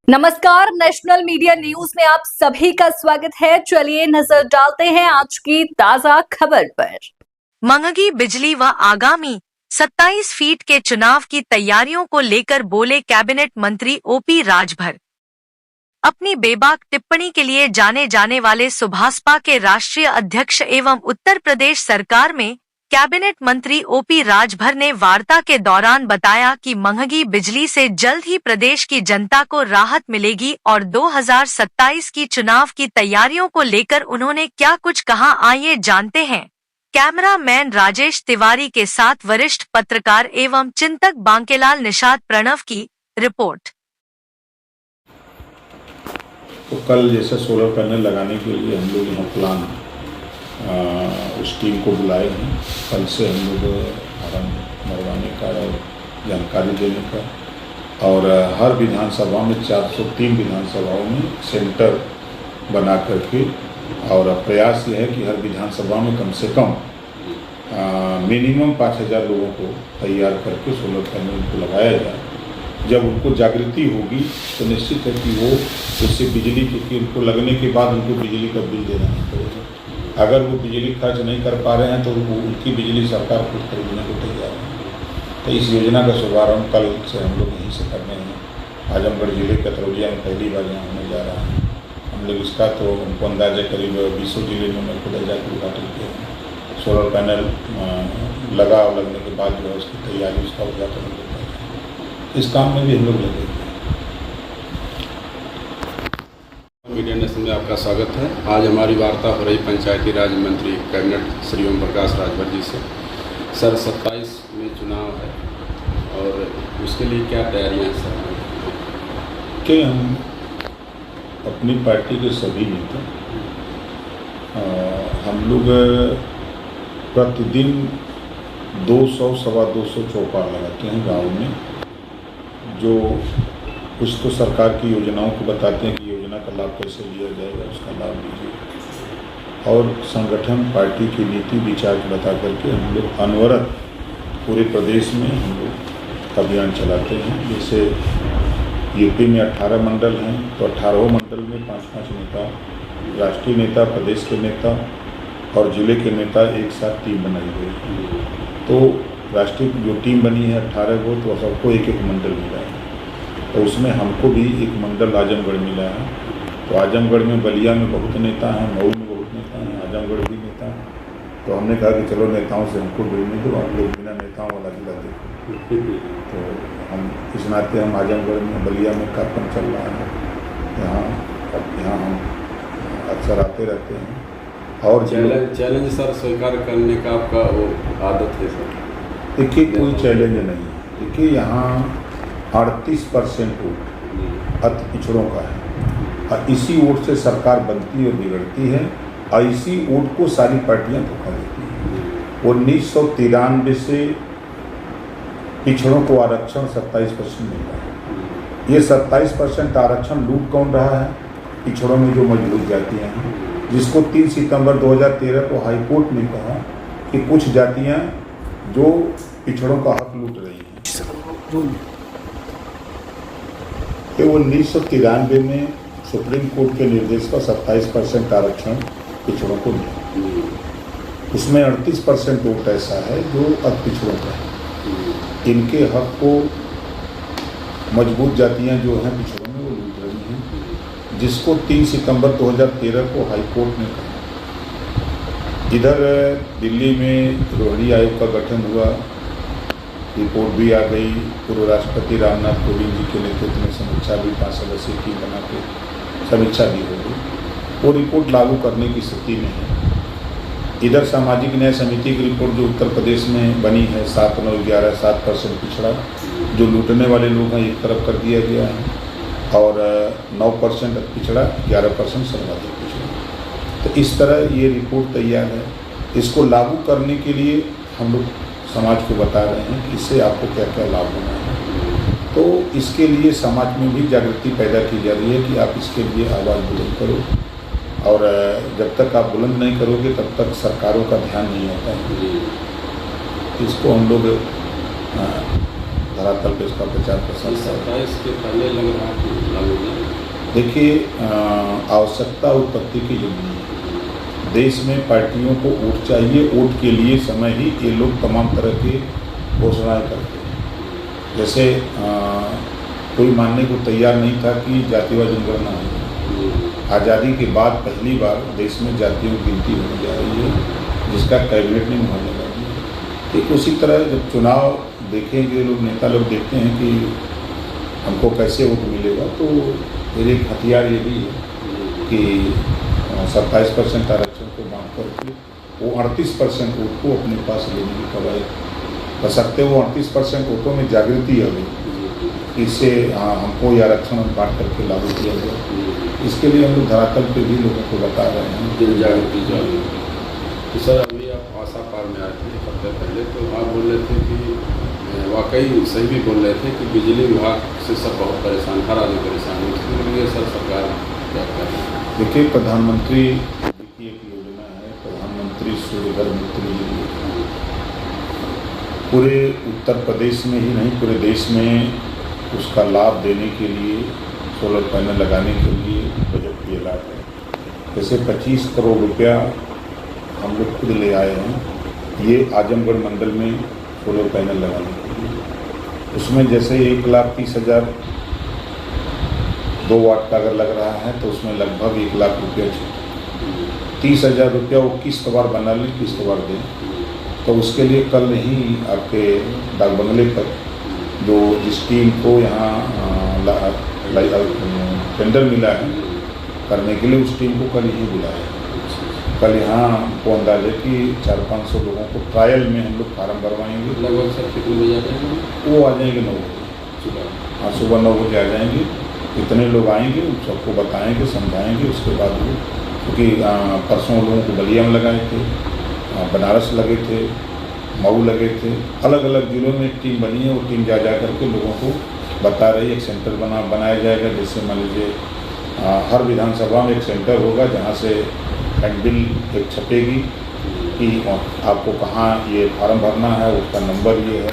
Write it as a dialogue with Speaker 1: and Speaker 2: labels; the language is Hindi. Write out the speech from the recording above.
Speaker 1: नमस्कार, नेशनल मीडिया न्यूज में आप सभी का स्वागत है। चलिए नजर डालते हैं आज की ताजा खबर पर।
Speaker 2: मंगगी बिजली व आगामी 27 फीट के चुनाव की तैयारियों को लेकर बोले कैबिनेट मंत्री ओपी राजभर। अपनी बेबाक टिप्पणी के लिए जाने जाने वाले सुभासपा के राष्ट्रीय अध्यक्ष एवं उत्तर प्रदेश सरकार में कैबिनेट मंत्री ओपी राजभर ने वार्ता के दौरान बताया कि मंगगी बिजली से जल्द ही प्रदेश की जनता को राहत मिलेगी और 2027 की चुनाव की तैयारियों को लेकर उन्होंने क्या कुछ कहा, आइए जानते हैं। कैमरामैन राजेश तिवारी के साथ वरिष्ठ पत्रकार एवं चिंतक बांकेलाल निषाद प्रणव की रिपोर्ट।
Speaker 3: तो कल जैसे सोलर पैनल लगाने के लिए हम लोग यहाँ प्लान उस टीम को बुलाए हैं। कल से हम लोग आरंभ मरवाने का और जानकारी देने का, और हर विधानसभा में 403 विधानसभाओं में सेंटर बना करके, और प्रयास यह है कि हर विधानसभा में कम से कम मिनिमम 5000 लोगों को तैयार करके सोलर पैनल को लगाया जाए। जब उनको जागृति होगी तो निश्चित है कि वो उससे बिजली, क्योंकि उनको लगने के बाद उनको बिजली का बिल देना नहीं पड़ेगा। अगर वो बिजली खर्च नहीं कर पा रहे हैं तो वो उनकी बिजली सरकार खुद खरीदने को तैयार है। तो इस योजना का शुभारंभ कल से हम लोग यहीं से करने हैं। आजमगढ़ जिले कतरौलिया में पहली बार यहाँ होने जा रहा है हम लोग इसका, तो उनको अंदाजा करीब 20 जिले में मैं खुद जाकर उद्घाटन किया। सोलर पैनल लगा और लगने के बाद जो है उसकी तैयारी, उसका उद्घाटन होता है। इस काम में भी हम लोग लगे।
Speaker 4: मीडिया नेशन में आपका स्वागत है। आज हमारी वार्ता हो रही पंचायती राज मंत्री कैबिनेट श्री ओम प्रकाश राजभर जी से। सर, 27 में चुनाव है और उसके लिए क्या तैयारियां हैं सर?
Speaker 3: कि हम अपनी पार्टी के सभी नेता हम लोग प्रतिदिन 200 सवा 200 चौपाल लगाते हैं गांव में, जो कुछ तो सरकार की योजनाओं को बताते हैं कि योजना का लाभ कैसे लिया जाएगा, उसका लाभ लीजिए, और संगठन पार्टी की नीति विचार बता करके हम लोग अनवरत पूरे प्रदेश में हम लोग अभियान चलाते हैं। जैसे यूपी में 18 मंडल हैं, तो 18 मंडल में 5-5 नेता, राष्ट्रीय नेता, प्रदेश के नेता और जिले के नेता एक साथ टीम बनाई गई। तो राष्ट्रीय जो टीम बनी है 18 को, तो सबको एक एक मंडल मिला है। तो उसमें हमको भी एक मंडल आजमगढ़ मिला है। तो आजमगढ़ में, बलिया में बहुत नेता हैं, मऊ में बहुत नेता हैं, आजमगढ़ भी नेता हैं। तो हमने कहा कि चलो नेताओं से हमको जुड़ने दो, आप लोग बिना नेताओं वाला जिला देखो। तो हम इस नाते हम आजमगढ़ में, बलिया में कार्यक्रम चल रहा है, यहाँ हम अक्सर आते रहते हैं। और
Speaker 4: चैलेंज सर स्वीकार करने का आपका वो आदत है सर?
Speaker 3: देखिए, कोई चैलेंज नहीं है। देखिए, यहाँ 38% वोट अति पिछड़ों का है, और इसी वोट से सरकार बनती और बिगड़ती है, और इसी वोट को सारी पार्टियां धोखा देती हैं। 1993 से पिछड़ों को आरक्षण 27% मिल रहा है। ये 27% आरक्षण लूट कौन रहा है? पिछड़ों में जो मजबूत जातियाँ हैं, जिसको 3 सितंबर 2013 को हाईकोर्ट ने कहा कि कुछ जातियाँ जो पिछड़ों का हक लूट रही हैं। तो 1993 में सुप्रीम कोर्ट के निर्देश पर 27% आरक्षण पिछड़ों को मिला। उसमें 38% वोट ऐसा है जो अति पिछड़ों का है। इनके हक को मजबूत जातियां जो हैं पिछड़ों में, वो लूट रही हैं, जिसको 3 सितंबर 2013 को हाईकोर्ट ने कहा। इधर दिल्ली में रोहिणी आयोग का गठन हुआ, रिपोर्ट भी आ गई। पूर्व राष्ट्रपति रामनाथ कोविंद जी के नेतृत्व में समीक्षा भी 5 सदस्यीय टीम बना के समीक्षा भी हो गई। वो रिपोर्ट लागू करने की स्थिति में है। इधर सामाजिक न्याय समिति की रिपोर्ट जो उत्तर प्रदेश में बनी है, 7, 9, 11, 7% पिछड़ा जो लूटने वाले लोग हैं एक तरफ कर दिया गया है, और 9% पिछड़ा, 11% सर्वाधिक पिछड़ा। तो इस तरह ये रिपोर्ट तैयार है। इसको लागू करने के लिए हम लोग समाज को बता रहे हैं कि इससे आपको क्या क्या लाभ होना है। तो इसके लिए समाज में भी जागृति पैदा की जा रही है कि आप इसके लिए आवाज़ बुलंद करो, और जब तक आप बुलंद नहीं करोगे तब तक सरकारों का ध्यान नहीं आता है। इसको हम लोग धरातल पे इसका प्रचार प्रसार।
Speaker 4: 27 के पहले लग रहा है लागू
Speaker 3: देखिए, आवश्यकता उत्पत्ति की जरूरी है। देश में पार्टियों को वोट चाहिए, वोट के लिए समय ही ये लोग तमाम तरह की घोषणाएं करते हैं। जैसे कोई मानने को तैयार नहीं था कि जातिवाद जनगणना है। आज़ादी के बाद पहली बार देश में जातियों की गिनती होने जा रही है, जिसका कैबिनेट ने मुहर लगा दिया। ठीक उसी तरह जब चुनाव देखेंगे लोग, नेता लोग देखते हैं कि हमको कैसे वोट मिलेगा, तो मेरे एक हथियार ये भी है कि 27% आरक्षण को बांध करके वो 38% वोट को अपने पास लेने की कवायद कर सकते। वो 38% वोटों में जागृति आ गई, इससे हमको ये आरक्षण बांट करके लागू किया गया। इसके लिए हम लोग धरातल पे भी लोगों को बता रहे हैं।
Speaker 4: जन जागृति जागरूक। तो सर, अभी आप आशा पार में आए थे एक हफ्ते पहले, तो आप बोल रहे थे कि वाकई सही भी बोल रहे थे कि बिजली विभाग से सब बहुत परेशान, हर आदमी परेशान है। इसके लिए सर सरकार क्या कर रही है?
Speaker 3: देखिए, प्रधानमंत्री की एक योजना है, प्रधानमंत्री सूर्य घर मित्र योजना। पूरे उत्तर प्रदेश में ही नहीं, पूरे देश में उसका लाभ देने के लिए, सोलर पैनल लगाने के लिए बजट किया लाभ है। जैसे 25 करोड़ रुपया हम लोग खुद ले आए हैं, ये आजमगढ़ मंडल में सोलर पैनल लगाने के लिए। उसमें जैसे 1,30,000 2 वाट का अगर लग रहा है तो उसमें लगभग 1 लाख रुपया छूट। 30,000 रुपया वो किस्तवार बना लें, किस्तवार दें। तो उसके लिए कल ही आपके डाक बंगले पर जो जिस टीम को यहाँ टेंडर मिला है करने के लिए, उस टीम को कल यहीं बुलाया। कल यहाँ हमको अंदाज़ है कि 400-500 लोगों को ट्रायल में हम लोग फार्म भरवाएंगे।
Speaker 4: लगभग सर कितने बजे आ जाएंगे?
Speaker 3: वो आ जाएंगे 9 बजे
Speaker 4: सुबह।
Speaker 3: हाँ, सुबह 9 बजे आ जाएंगे। कितने लोग आएंगे उन सबको बताएंगे, समझाएंगे। उसके बाद वो, क्योंकि परसों लोगों को बलिया में लगाए थे, बनारस लगे थे, मऊ लगे थे, अलग अलग जिलों में एक टीम बनी है। वो टीम जा करके लोगों को बता रही है। एक सेंटर बनाया जाएगा, जैसे मान लीजिए हर विधानसभा में एक सेंटर होगा जहाँ से हैंडबिल एक छपेगी कि आपको कहाँ ये फार्म भरना है, उसका नंबर ये है,